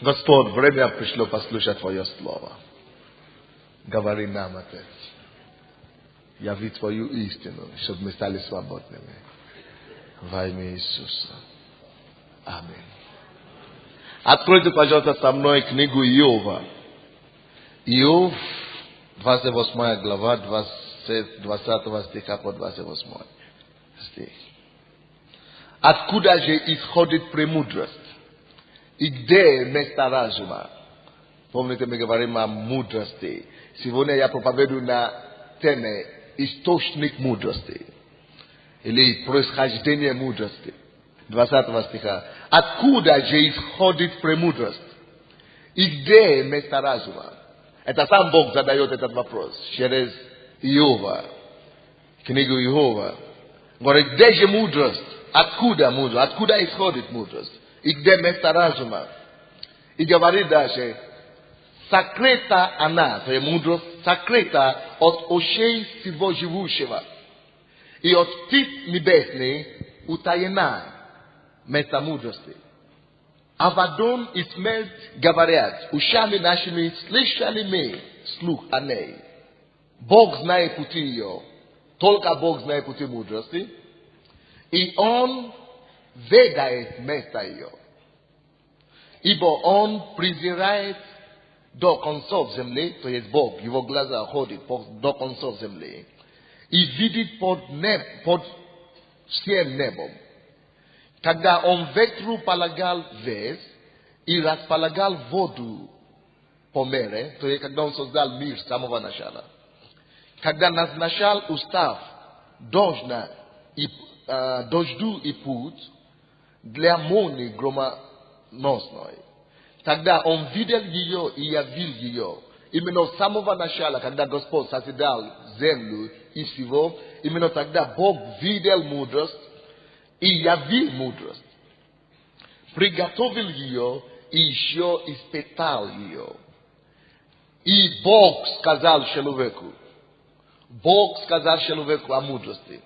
Господь, время пришло послушать Твое Слово. Говори нам, Отец. Яви Твою истину, чтобы мы стали свободными. Во имя Иисуса. Аминь. Откройте, пожалуйста, со мной книгу Иова. Иов, 28 глава, 20 стиха по 28 стих. Откуда же исходит премудрость? И где место разума? Помните, мы говорим о мудрости. Сегодня я проповедую на теме источник мудрости. Или происхождение мудрости. 20 стиха. Откуда же исходит премудрость? И где место разума? Это сам Бог задает этот вопрос. Через Иова. Книгу Иова. Говорит, где же мудрость? Откуда мудрость? Откуда исходит мудрость? И где место разума? И говорит даже, сокрыта она, то есть мудрость, сокрыта от очей всего живущего. И от птиц небесных утаена место мудрости. Авадон и смерть говорят, ушами нашими слышали мы слух о ней. Бог знает пути ее, только Бог знает пути мудрости. И Он ведает место ее. Ибо Он презирает до концов земли, то есть Бог, его глаза ходят до концов земли, и видит под всем небом. Когда Он ветру полагал вес и располагал воду по море, то есть когда Он создал мир с самого начала. Когда назначал устав дождю и путь для молнии громоносной. Тогда Он видел ее и явил ее. Именно с самого начала, когда Господь созидал землю и всего, именно тогда Бог видел мудрость и явил мудрость. Приготовил ее и еще испытал ее. И Бог сказал человеку о мудрости.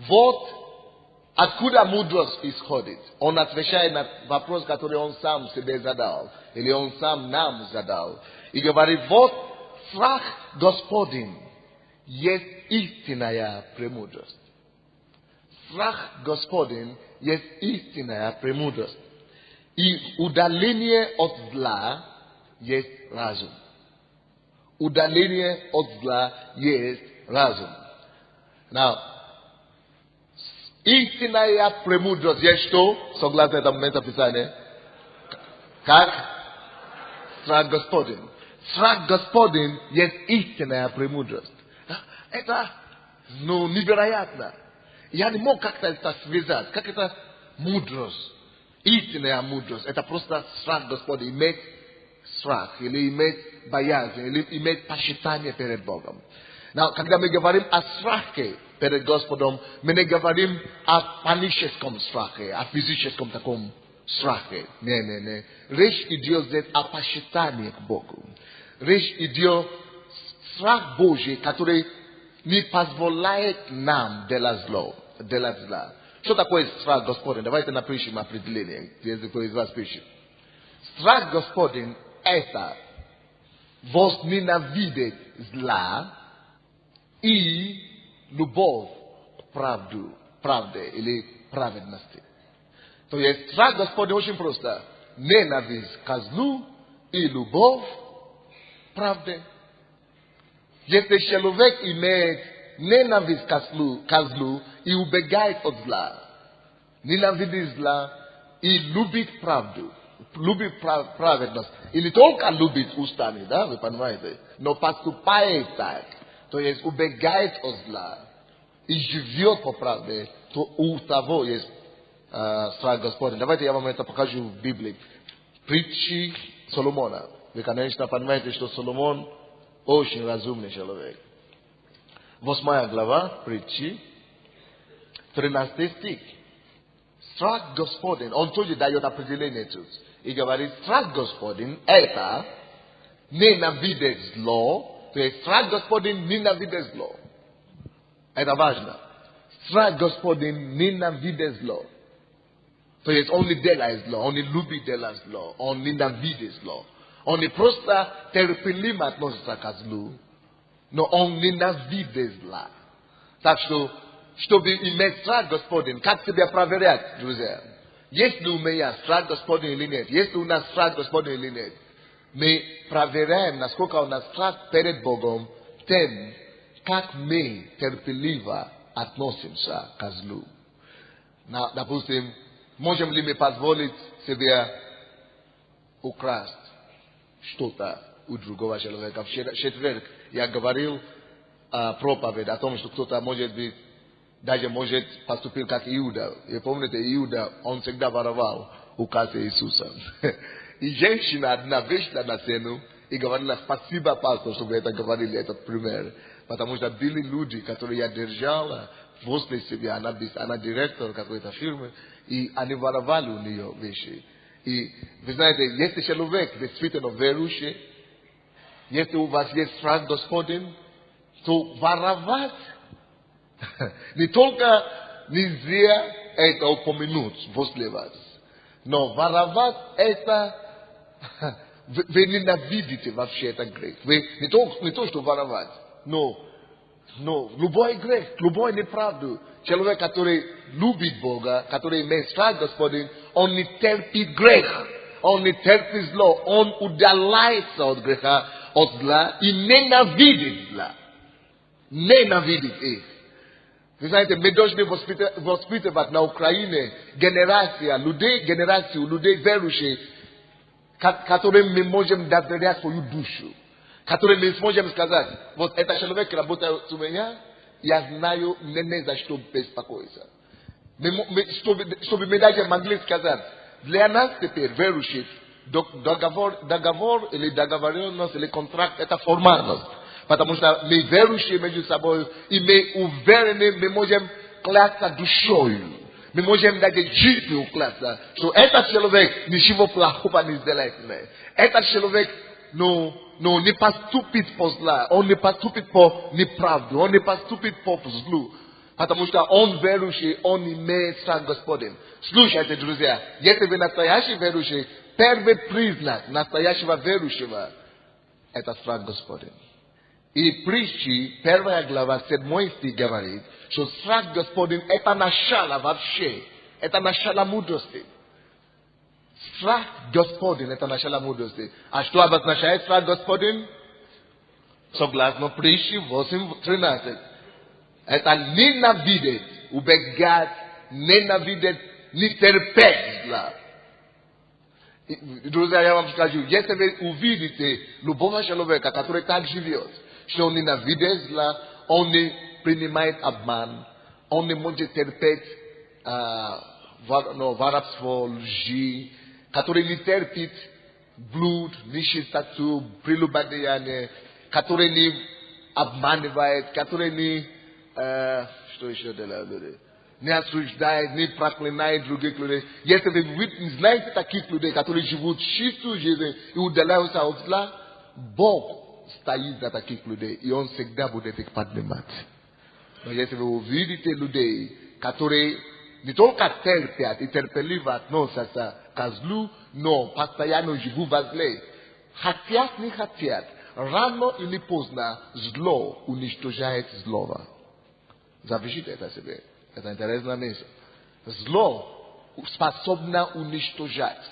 Вот откуда мудрость исходит. Он отвечает на вопрос, который он сам себе задал. Или он сам нам задал. И говорит, вот страх Господень есть истинная премудрость. Страх Господень есть истинная премудрость. И удаление от зла есть разум. Удаление от зла есть разум. Now, истинная премудрость есть что? Согласно этому местописанию. Как? Страх Господень. Страх Господень есть истинная премудрость. Это, невероятно. Я не мог как-то это связать. Как это мудрость? Истинная мудрость. Это просто страх Господень. Иметь страх. Или иметь боязнь. Или иметь почитание перед Богом. Но когда мы говорим о страхе перед Господом, мы не говорим о паническом страхе, о физическом таком страхе. Не. Речь идет здесь о почитании к Богу. Речь идет страх Божий, который не позволяет нам делать зла. Что такое страх Господень? Давайте напишем определение, если кто из вас пишет. Страх Господень – это возненавидеть зла и любовь к правде или праведности. То есть страх Господень очень просто. Ненависть к злу и любовь к правде. Если человек имеет ненависть к злу и убегает от зла, ненавидит зла и любит правду, любит праведность, и не только любит устами, да, вы понимаете, но поступает так, то есть убегает от зла и живет по правде, то у того есть страх Господень. Давайте я вам это покажу в Библии. Притчи Соломона. Вы, конечно, понимаете, что Соломон очень разумный человек. 8 глава Притчи, 13 стих. Страх Господень, он тоже дает определение тут. И говорит, страх Господень это ненавидеть зло, то есть страх Господень ненавидеть зло. Это важно. Страх Господень ненавидеть зло. To jest on nie dela jest zlo, on nie lubi dela zlo, on nienawidzi zlo. On nie просто терпеливо относится к злу, но он ненавидит зла. Так что, чтобы иметь страх Господень, как себя проверять, друзья? Есть ли у меня страх Господень или нет? Есть ли у нас страх Господень или нет? Мы проверяем, насколько у нас страх перед Богом, тем, как мы терпеливо относимся к злу. Допустим, можем ли мы позволить себе украсть что-то у другого человека? В четверг я говорил проповедь о том, что кто-то может быть, даже может поступить как Иуда. И помните, Иуда, он всегда воровал у кассы Иисуса. И женщина одна вышла на сцену и говорила: спасибо, пастор, что вы это говорили, этот пример. Потому что были люди, которые я держала возле себя, она директор какой-то фирмы, и они воровали у нее вещи. И вы знаете, если человек действительно верующий, если у вас есть страх Господень, то воровать не только нельзя это упомянуть возле вас, но воровать это вы ненавидите вообще этот грех. Вы не то что воровать, но любой грех, любой неправду. Человек, который любит Бога, который имеет страх Господень, он не терпит грех, он не терпит зло, он удаляется от греха, от зла и ненавидит зла. Ненавидит их. Вы знаете, мы должны воспитывать на Украине генерацию людей верующих, которым мы можем доверять свою душу. Которым мы сможем сказать: вот этот человек работает у меня, я знаю, не за что беспокоиться. Чтобы мы даже могли сказать, для нас теперь верующих договор или договоренность или контракт — это формальность. Потому что мы верующие между собой, и мы уверены, мы можем клясться душой. Мы можем даже жизнью клясться, что этот человек ничего плохого не сделает мне. Этот человек не поступит по зла, он не поступит по неправду, он не поступит по злу. Потому что он верующий, он имеет страх Господень. Слушайте, друзья, если вы настоящий верующий, первый признак настоящего верующего — это страх Господень. И притчи, 1 глава, 7 стих говорит, что страх Господень — это начало вообще, это начало мудрости. Страх Господень — это начало мудрости. А что обозначает страх Господень? Согласно притчи 8:13. Это ненавидеть, убегать, ненавидеть, не терпеть зла. Друзья, я вам скажу, если вы увидите любого человека, который так живет, что он ненавидит зла, он не принимает обман, он не может терпеть воровство, лжи, который не терпит блуд, нечистоту, прелюбодеяние, который не обманывает, который не, что еще делает, не осуждает, не проклинает других людей. Если вы знаете таких людей, которые живут чистую жизнь и удаляются от зла, Бог стоит за таких людей, и Он всегда будет их поднимать. Но если вы увидите людей, которые не только терпят и терпеливо относятся к злу, но постоянно живут во зле, хотят, не хотят, рано или поздно зло уничтожает злого. Запишите это себе. Это интересная мысль. Зло способно уничтожать.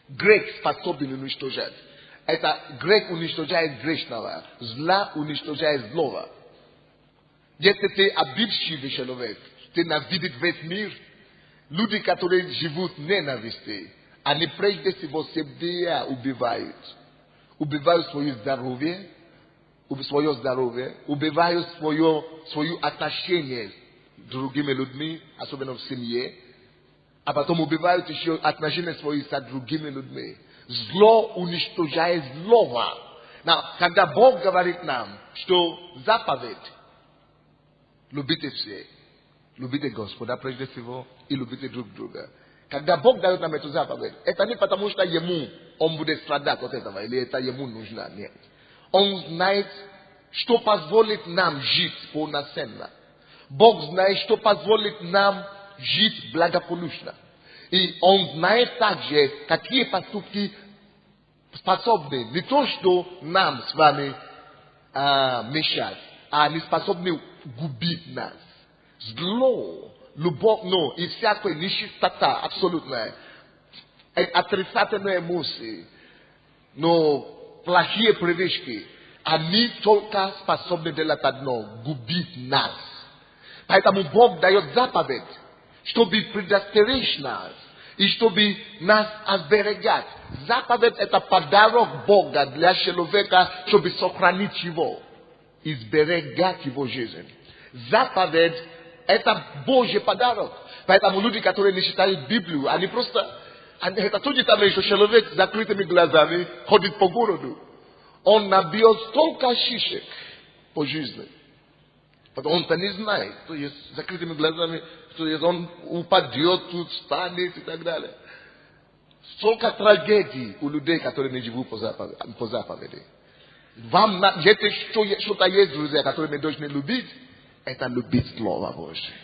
Грех способен уничтожать. Это грех уничтожает грешного. Зла уничтожает злого. Если ты обидчивый человек, ты ненавидишь весь мир, люди, которые живут в ненависти, они прежде всего себя убивают. Убивают свое здоровье, убивают свое отношение с другими людьми, особенно в семье, а потом убивают еще отношения свои с другими людьми. Зло уничтожает злого. Когда Бог говорит нам, что заповедь любите все, любите Господа прежде всего и любите друг друга. Когда Бог дает нам эту заповедь, это не потому, что он будет страдать от этого, или это ему нужно, нет. Он знает, что позволит нам жить полноценно. Бог знает, что позволит нам жить благополучно. И он знает также, какие поступки способны не то, что нам с вами мешать, а они способны губить нас. Зло, любовь, и всякая нечистота абсолютная, отрицательные эмоции, но плохие привычки, они только способны делать одно — губить нас. Поэтому Бог дает заповедь, чтобы предостеречь нас и чтобы нас оберегать. Заповедь — это подарок Бога для человека, чтобы сохранить его, изберегать его жизнь. Заповедь — это Божий подарок. Поэтому люди, которые не читают Библию, они просто... Это то же самое, что человек с закрытыми глазами ходит по городу. Он набьет столько шишек по жизни. Потому он-то не знает, что есть с закрытыми глазами, что есть он упадет, тут встанет и так далее. Столько трагедий у людей, которые не живут по заповеди. Вам, если что-то есть, друзья, которые мы должны любить, это любить Слово Божье.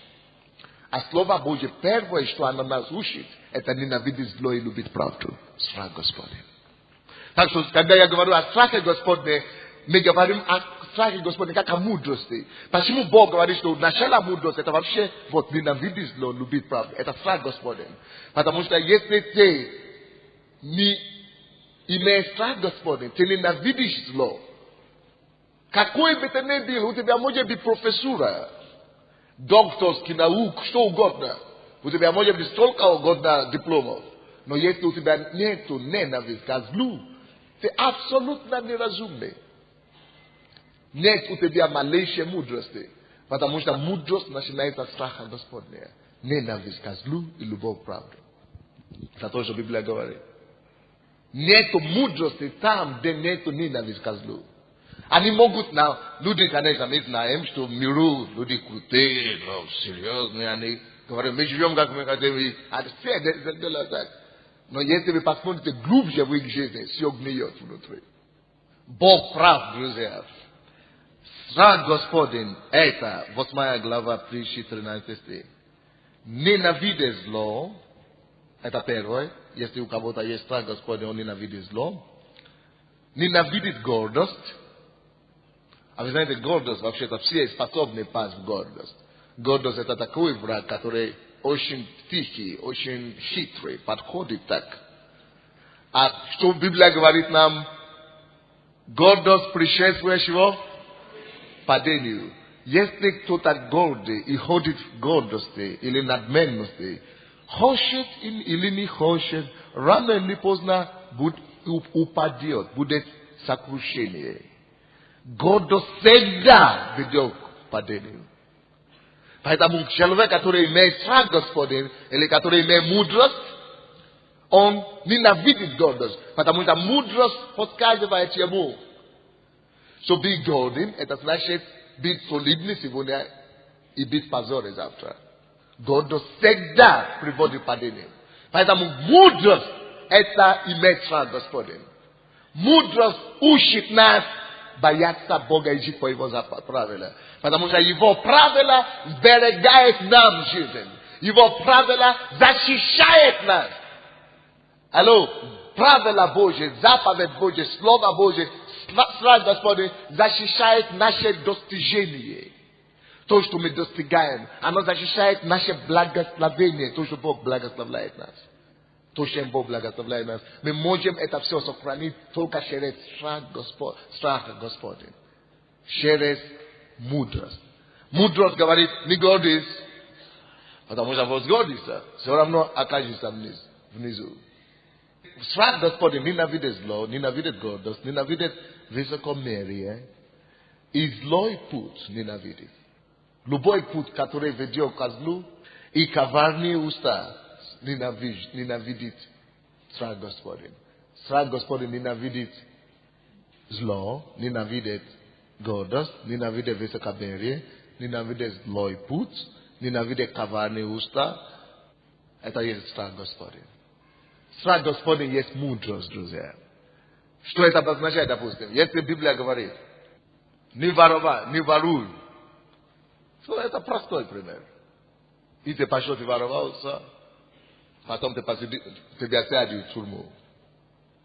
А Слово Божье, первое, что оно нас учит, это ненавидеть зло и любить правду. Страх Господень. Так что, когда я говорю о страхе Господне, мы говорим о страхе Господне как о мудрости. Почему Бог говорит, что начало мудрости, это вообще вот ненавидеть зло, любить правду. Это страх Господень. Потому что если ты не имеешь страх Господень, ты ненавидишь зло, какой бы ты ни был, у тебя может быть профессура, докторский наук, что угодно. У тебя может быть столько угодно дипломов. Но если у тебя нет ненависти к злу, ты абсолютно неразумный. Нет у тебя малейшей мудрости. Потому что мудрость начинается от страха Господня. Ненависть к злу и любовь к правде. Это то, что Библия говорит. Нету мудрости там, где нету ненависть к злу. Они могут, люди, конечно, мы знаем, что в миру люди крутые, серьезные, они говорят, мы живем как мы хотим, и все делают так. Но если вы посмотрите глубже в их жизни, все гниет внутри. Бог прав, друзья. Страх Господень, это 8 глава, 13 стих. Ненавидеть зло, это первое. Если у кого-то есть страх Господень, он ненавидит зло. Ненавидит гордость. А вы знаете, гордость, вообще-то все способны пасть в гордость. Гордость — это такой враг, который очень тихий, очень хитрый, подходит так. А что Библия говорит нам? Гордость предшествует чего? Падению. Если кто-то гордый и ходит в гордости или надменности, хочет или не хочет, рано или поздно упадет, будет сокрушение. Гордость всегда ведет к падению. Поэтому человек, который имеет страх Господень, или который имеет мудрость, он ненавидит гордость. Потому что мудрость подсказывает ему. Что быть гордым, это значит быть солидным сегодня и быть позорным завтра. Гордость всегда приводит к падению. Поэтому мудрость — это иметь страх Господень. Мудрость учит нас бояться Бога и жить по Его правилам. Потому что Его правила сберегает нам жизнь. Его правила защищает нас. Алло, правила Божьи, заповедь Божья, Слово Божье, страх Господень защищает наше достижение. То, что мы достигаем, оно защищает наше благословение, то, что Бог благословляет нас. То, чем Бог благословляет нас. Мы можем это все сохранить только через страх Господень. Через мудрость. Мудрость говорит, не гордись. Потому что возгордишься, все равно окажешься внизу. Страх Господень ненавидит зло, ненавидит гордость, ненавидит высокомерие. И злой путь ненавидит. Любой путь, который ведет к злу, и коварные уста ненавидит страх Господень. Страх Господень ненавидит зло, ненавидит гордость, ненавидит высокомерие, ненавидит злой путь, ненавидит коварные уста. Это есть страх Господень. Страх Господень есть мудрость, друзья. Что это обозначает, допустим? Если Библия говорит, не воровай, не воруй. Что это простой пример. И ты пошел, ты воровался. Потом тебе осадят в тюрьму.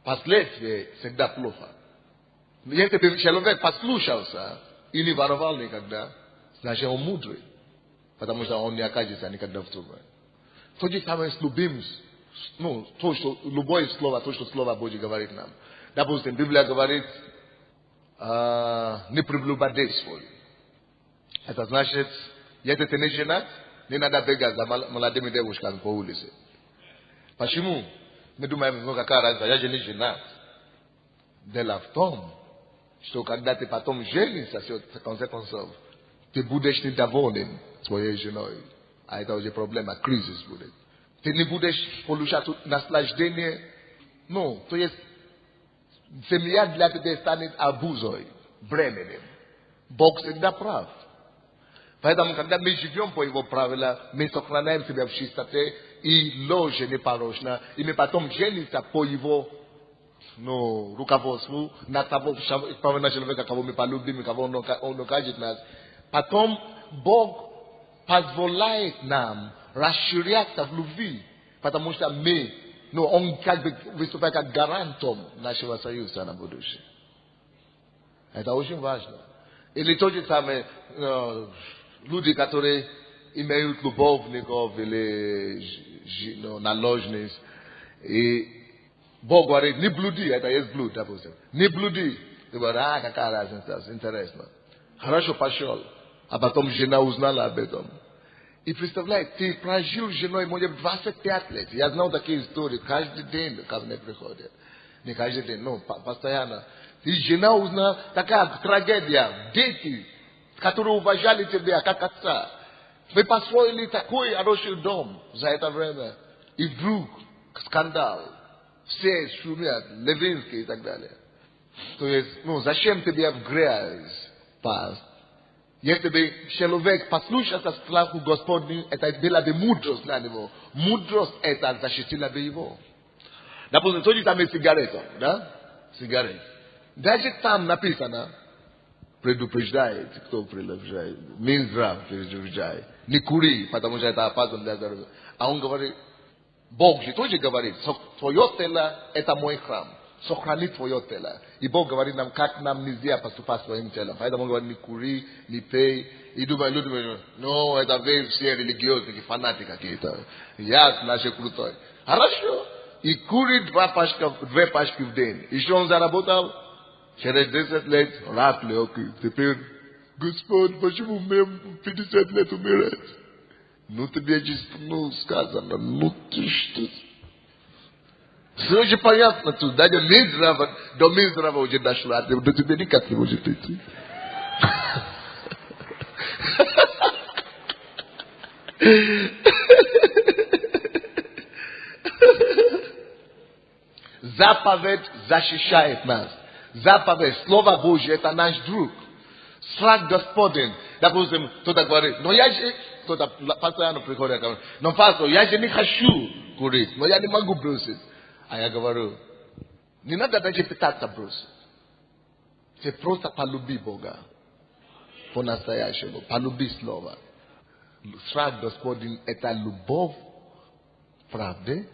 Последствия всегда плохо. Если бы человек послушался и не воровал никогда, значит он мудрый. Потому что он не окажется никогда в тюрьме. То же самое с любым, то, что, любое слово, то, что Слово Божье говорит нам. Допустим, Библия говорит, не прелюбодействуй. Это значит, если ты не женат, не надо бегать за молодыми девушками по улице. Почему? Мы думаем, ну какая разница, я же не женат. Дело в том, что когда ты потом женишься, в конце концов, ты будешь недоволен своей женой. А это уже проблема, кризис будет. Ты не будешь получать наслаждение. Ну, то есть, семья для тебя станет обузой, бременем. Бог всегда прав. Поэтому, когда мы живем по Его правилам, мы сохраняем себя в чистоте и ложь непорочна, и мы потом женимся по Его руководству на того человека, кого мы полюбим, кого Он укажет нас. Потом Бог позволяет нам расширяться в любви, потому что Он как бы выступает как гарантом нашего союза на будущее. Это очень важно. Или то же самое, люди, которые имеют любовников или наложниц, и Бог говорит, не блуди, это есть блуд, допустим. Не блуди. Ты говоришь, какая разница, интересно. Хорошо, пошел. А потом жена узнала об этом. И представляй, ты прожил с женой, может, 25 лет. Я знал такие истории, каждый день ко мне приходят. Не каждый день, постоянно. И жена узнала, такая трагедия. Дети, которые уважали тебя как отца. Вы построили такой хороший дом за это время. И вдруг скандал. Все шумят, Левинский и так далее. То есть, зачем тебе в грязь пасть? Если бы человек послушался страху Господню, это была бы мудрость для него. Мудрость это защитила бы его. Допустим, то же самое с сигаретом, да? Сигарет. Даже там написано, предупреждает, кто предупреждает, Минздрав предупреждает. Не кури, потому что это опасно для здоровья. А он говорит, Бог же тоже говорит, твое тело это мой храм. Сохрани твое тело. И Бог говорит нам, как нам нельзя поступать своим телом. Поэтому он говорит, не кури, не пей. И думают, люди говорят, это вы все религиозные, фанатики какие-то. Я значит крутой. Хорошо. И курит 2 пачки в день. И что он заработал? Через 10 лет, рапли, окей. Теперь, Господь, почему мне 50 лет умирать? Тебе же сказано, ты что? Все же понятно тут, да, до Минздрава уже дошло, а до тебя никак не может идти. Заповедь защищает нас. Заповедь, Слово Божье, это наш друг. Страх Господень. Допустим, кто-то говорит, я же, кто-то постоянно приходит, говорит, пастор, я же не хочу курить, но я не могу бросить. А я говорю, не надо даже пытаться бросить. Ты просто полюби Бога. По-настоящему. Полюби Слово. Страх Господень это любовь правды.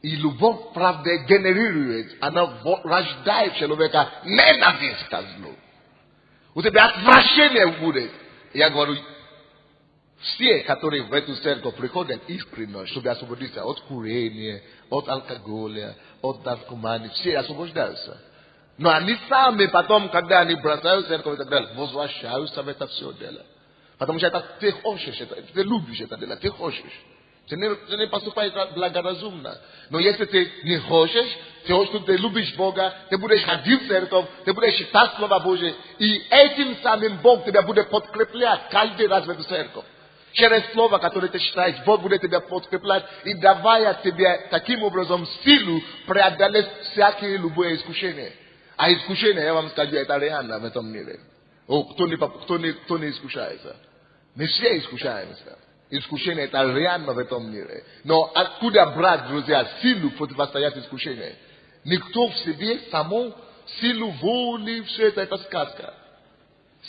И любовь правды генерирует, она рождает человека ненависть ко злу. У тебя отвращение будет. Я говорю, все, которые в эту церковь приходят искренне, чтобы освободиться от курения, от алкоголя, от наркомании, все освобождаются. Но они сами потом, когда они бросают церковь и так далее, возвращаются в это все дело. Потому что это ты хочешь, ты любишь это дело, ты хочешь. Ты не поступаешь благоразумно. Но если ты не хочешь, ты любишь Бога, ты будешь ходить в церковь, ты будешь читать Слово Божие, и этим самым Бог тебя будет подкреплять каждый раз в эту церковь. Через Слово, которое ты читаешь, Бог будет тебя подкреплять и давая тебе таким образом силу преодолеть всякие любые искушения. А искушение, я вам скажу, это реально в этом мире. Кто не искушается? Мы все искушаемся. Искушение это реально в этом мире. Но откуда брать, друзья, силу противостоять искушению? Никто в себе саму силу воли, все это сказка.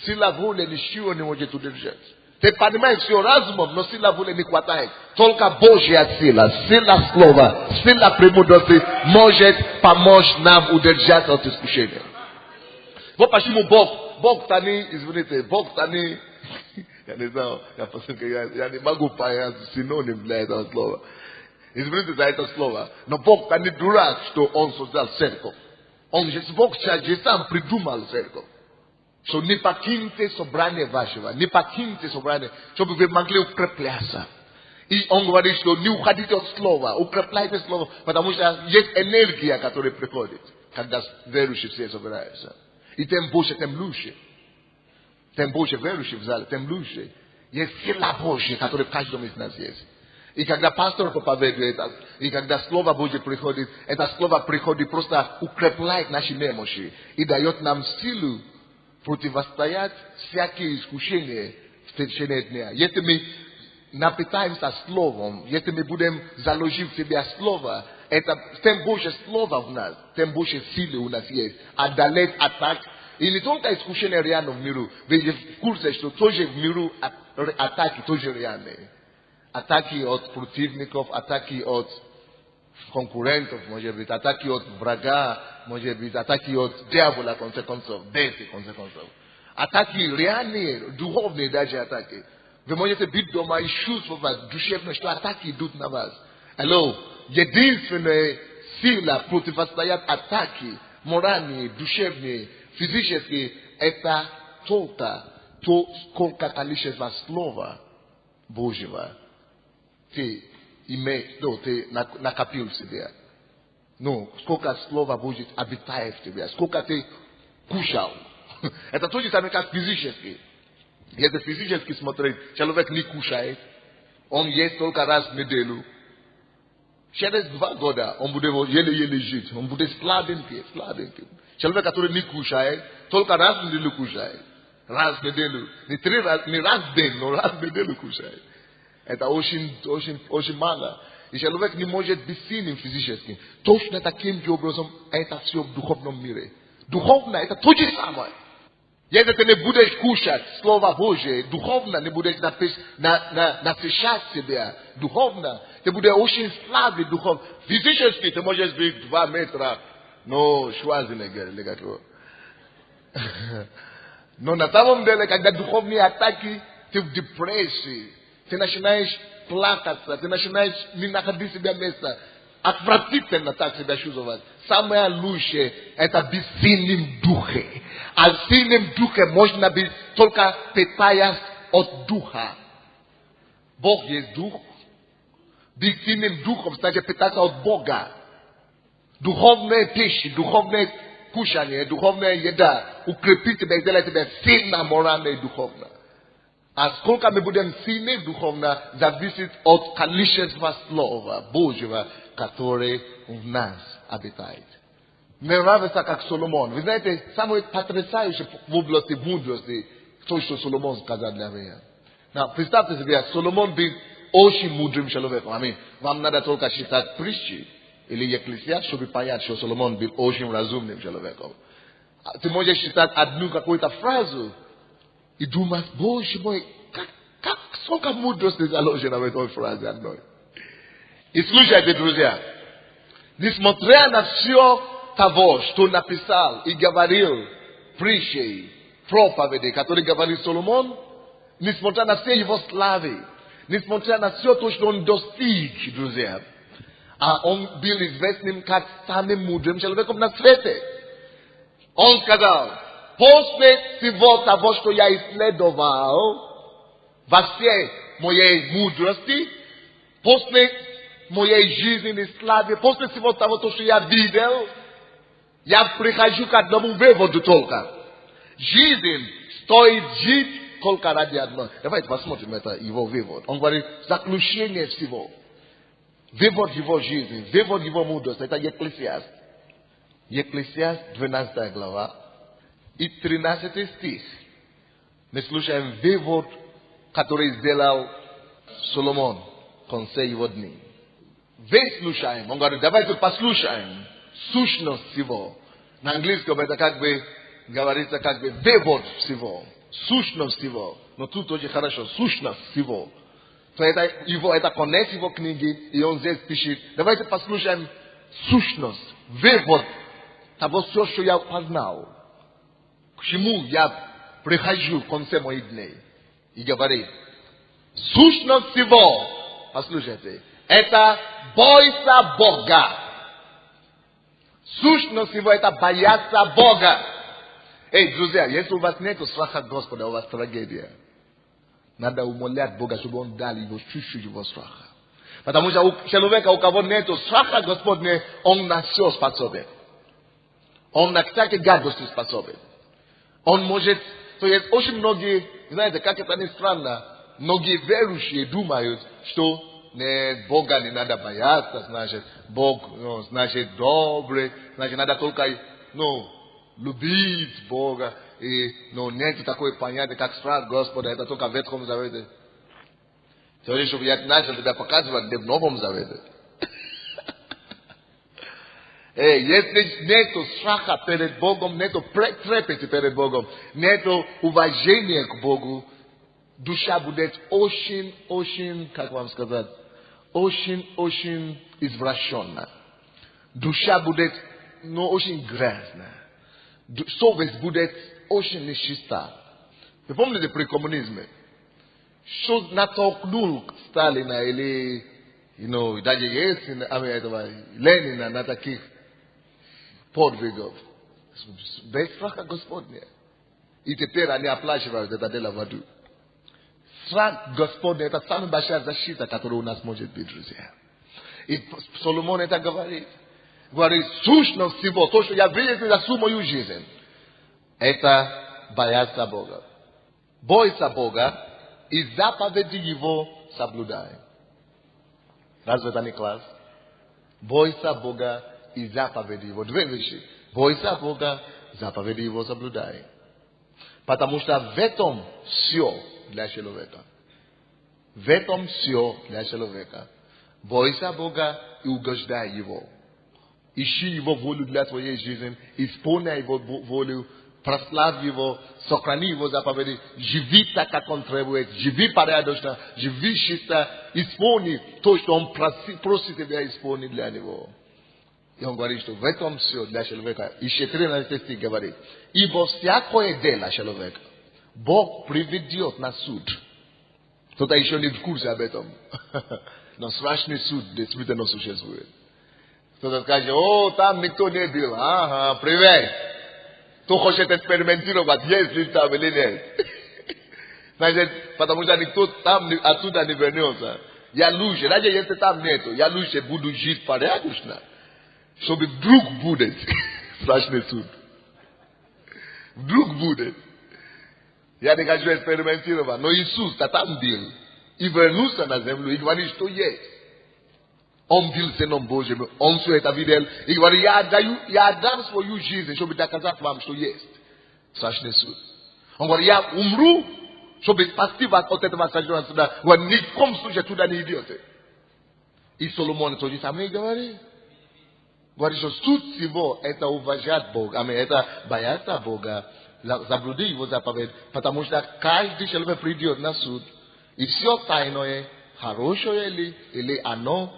Сила воли ничего не может удержать. Te понимаешь, все разумом, но сила воли не хватает. Только Божья сила, сила слова, сила премудрости может помочь нам удержаться от искушения. Вот почему Бог-то не, извините, Бог-то не, я не знаю, я не могу понять синоним для этого слова. Извините за это слово. Но Бог-то не дурак, что Он создал церковь. Бог же сам придумал церковь. Что не покиньте собрание вашего, не покиньте собрание, чтобы вы могли укрепляться. И Он говорит, что не уходите от слова, укрепляйте слово, потому что есть энергия, которая приходит, когда верующие все собираются. И тем больше, тем лучше. Тем больше верующих в зале, тем лучше. Есть сила Божья, которая в каждом из нас есть. И когда пастор проповедует, и когда Слово Божье приходит, это Слово приходит просто укрепляет наши немощи и дает нам силу противостоять всякие искушения в течение дня. Если мы напитаемся Словом, если мы будем заложить в себя Слово, это тем больше Слова в нас, тем больше силы у нас есть. Одолеть атак. И не только искушения реально в миру. Вы в курсе, что тоже в миру атаки тоже реальные. Атаки от противников, атаки от конкурентов, может быть, атаки от врага, может быть, атаки от дьявола, в конце концов, бесы, в конце концов. Атаки реальные, духовные даже атаки. Вы можете быть дома и чувствовать душевно, что атаки идут на вас. Алло, единственная сила противостоять атаки, моральные, душевные, физические, это только то, сколько количество слова Божьего ты накопил в себе. Ну, сколько слова Божьего обитает в тебе, сколько ты кушал. Это то же самое, как физически. Если физически смотреть, человек не кушает, он ест только раз в неделю. Через 2 года он будет еле-еле жить, он будет слабенький. Человек, который не кушает, только раз в неделю кушает. Раз в неделю. Не раз в день, но раз в неделю кушает. Это очень мало. И человек не может быть сильным физически. Точно таким же образом это все в духовном мире. Духовно это то же самое. Если ты не будешь кушать Слово Божие, духовно не будешь насыщать себя, духовно, ты будешь очень слабый духовно. Физически ты можешь быть 2 метра, но Шварценеггер или как-то. Но на самом деле, когда духовные атаки, ты в депрессии, ты начинаешь плакаться, ты начинаешь не находить себе места. Отвратительно так себя чувствовать. Самое лучшее это быть сильным духе. А сильным духе можно быть только питаясь от духа. Бог есть дух. Быть сильным духом значит питаться от Бога. Духовная пища, духовное кушание, духовная еда укрепит тебя и сделает тебя сильно морально и духовно. А сколько мы будем сильны духовно, зависит от количества Слова Божьего, который в нас обитает. Мне нравится, как Соломон. Вы знаете, самое потрясающее в области мудрости, то, что Соломон сказал для меня. Представьте себе, Соломон был очень мудрым человеком. Аминь. Вам надо только читать притчи или Екклесиаст, чтобы понять, что Соломон был очень разумным человеком. Ты можешь читать одну какую-то фразу и думать, Боже мой, сколько мудрости заложено в этой фразе одной. И слушайте, друзья, несмотря на все того, что написал и говорил притчи, проповеди, которые говорил Соломон, несмотря на все его славы, несмотря на все то, что он достиг, друзья, а он был известным как самым мудрым человеком на свете. Он сказал, после всего того, что я исследовал во всей моей мудрости, после моей жизненной славы, после всего того, что я видел, я прихожу к одному выводу только. Жизнь стоит жить только ради одного. Давайте посмотрим это его вывод. Он говорит, заключение всего. Вывод его жизни, вывод его мудрости. Это Екклесиаст. Екклесиаст, 12 глава. И 13 стих. Мы слушаем вывод, который сделал Соломон в конце его дней. Выслушаем. Он говорит, давайте послушаем сущность всего. На английском это как бы говорится как бы вывод всего. Сущность его. Но тут очень хорошо. Сущность его. То это его, это конец его книги, и он здесь пишет. Давайте послушаем сущность, вывод того, все, что я познал. К чему я прихожу в конце моих дней. И говорит, сущность всего, послушайте, это бойся Бога. Сущность его это бояться Бога. Эй, друзья, если у вас нет страха Господа, у вас трагедия. Надо умолять Бога, чтобы Он дал его чуть-чуть его страха. Потому что у человека, у кого нет страха Господня, он на все способен. Он на всякие гадости способен. Он может... То есть очень многие, знаете, как это ни странно, многие верующие думают, что нет, Бога не надо бояться, значит, Бог, значит, добрый, значит, надо только, любить Бога. И, нет такое понятие, как страх Господа, это только в Ветхом Завете. Сегодня, чтобы я начал тебя показывать, где в Новом Завете. Если нету страха перед Богом, нету трепета перед Богом, нету уважения к Богу, душа будет очень, как вам сказать, очень извращенна. Душа будет, очень грязная. Совесть будет очень нечиста. Вы помните при коммунизме? Что натолкнул Сталина или, даже Ельцина, этого Ленина на таких подвигов? Без страха Господня. И теперь они оплачивают это дело в аду. Страх Господня это самая большая защита, которая у нас может быть, друзья. И Соломон это говорит. Говорит, сущность всего, то, что я видел за всю мою жизнь, это бояться Бога. Бойся Бога и заповеди Его соблюдай. Разве это не класс? Бойся Бога и заповеди Его. Две вещи. Бойся Бога, заповеди Его соблюдай. Потому что в этом все для человека. В этом все для человека. Бойся Бога и угождай Его. Ищи Его волю для твоей жизни, исполняй Его волю, прославь Его, сохрани Его заповеди, живи так, как Он требует, живи порядочно, живи чисто, исполни то, что Он просит тебя исполнить для Него. И Он говорит, что в этом все для человека. И 14 стих говорит, ибо всякое дело человека Бог приведет на суд. Кто-то еще не в курсе об этом. Но страшный суд действительно существует. Кто-то скажет, там никто не был. Ага, привет. Кто хочет экспериментировать, есть ли там или нет? Значит, потому что никто там оттуда не вернется. Я лучше, даже если там нету, я лучше буду жить порядочно. Чтобы вдруг будет страшный суд. Вдруг будет. Я не хочу экспериментировать. Но Иисус там был. И вернулся на землю и говорит, что есть. Он был Сыном Божьим, Он все это видел. И говорит, я дам свою жизнь, чтобы доказать вам, что есть страшный суд. Он говорит, я умру, чтобы спасти вас от этого страшного суда. Говорит, ни в коем случае туда не идете. И Соломон то же самое говорит. Говорит, что суд всего это уважать Бога, это бояться Бога, соблюдать Его заповедь, потому что каждый человек придет на суд, и все тайное, хорошее ли, или оно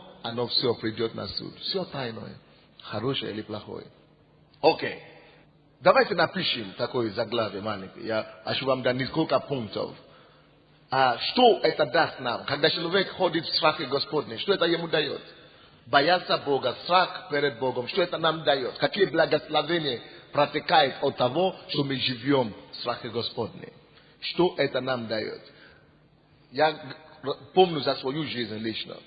все придет на суд. Все тайное, хорошее или плохое. Окей. Давайте напишем такое заглавие маленькое. Я хочу вам дать несколько пунктов. Что это даст нам? Когда человек ходит в страхе Господне, что это ему дает? Бояться Бога, страх перед Богом, что это нам дает? Какие благословения протекают от того, что мы живем в страхе Господне? Что это нам дает? Я помню за свою жизнь лично.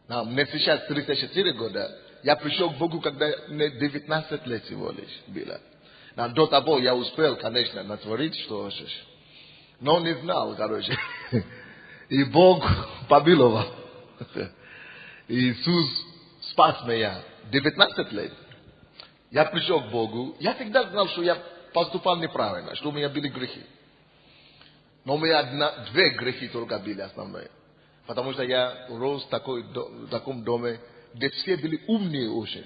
Мне сейчас 34 года. Я пришел к Богу, когда мне 19 лет всего лишь было. До того я успел, конечно, натворить, что хочешь. Но не знал, короче. И Бог помиловал. Иисус спас меня. 19 лет. Я пришел к Богу. Я всегда знал, что я поступал неправильно, что у меня были грехи. Но у меня две грехи только были основные. Потому что я рос в таком доме, где все были умные очень.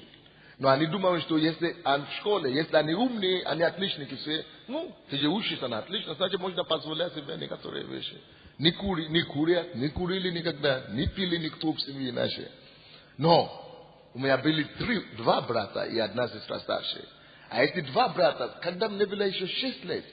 Но они думают, что если в школе, если они умные, они отличники все, ну, ты же учишься на отлично, значит, можно позволять себе некоторые вещи. Не курят, не курили никогда, не пили никто в семье нашей. Но у меня были два брата и одна сестра старшая. А эти два брата, когда мне было еще 6 лет,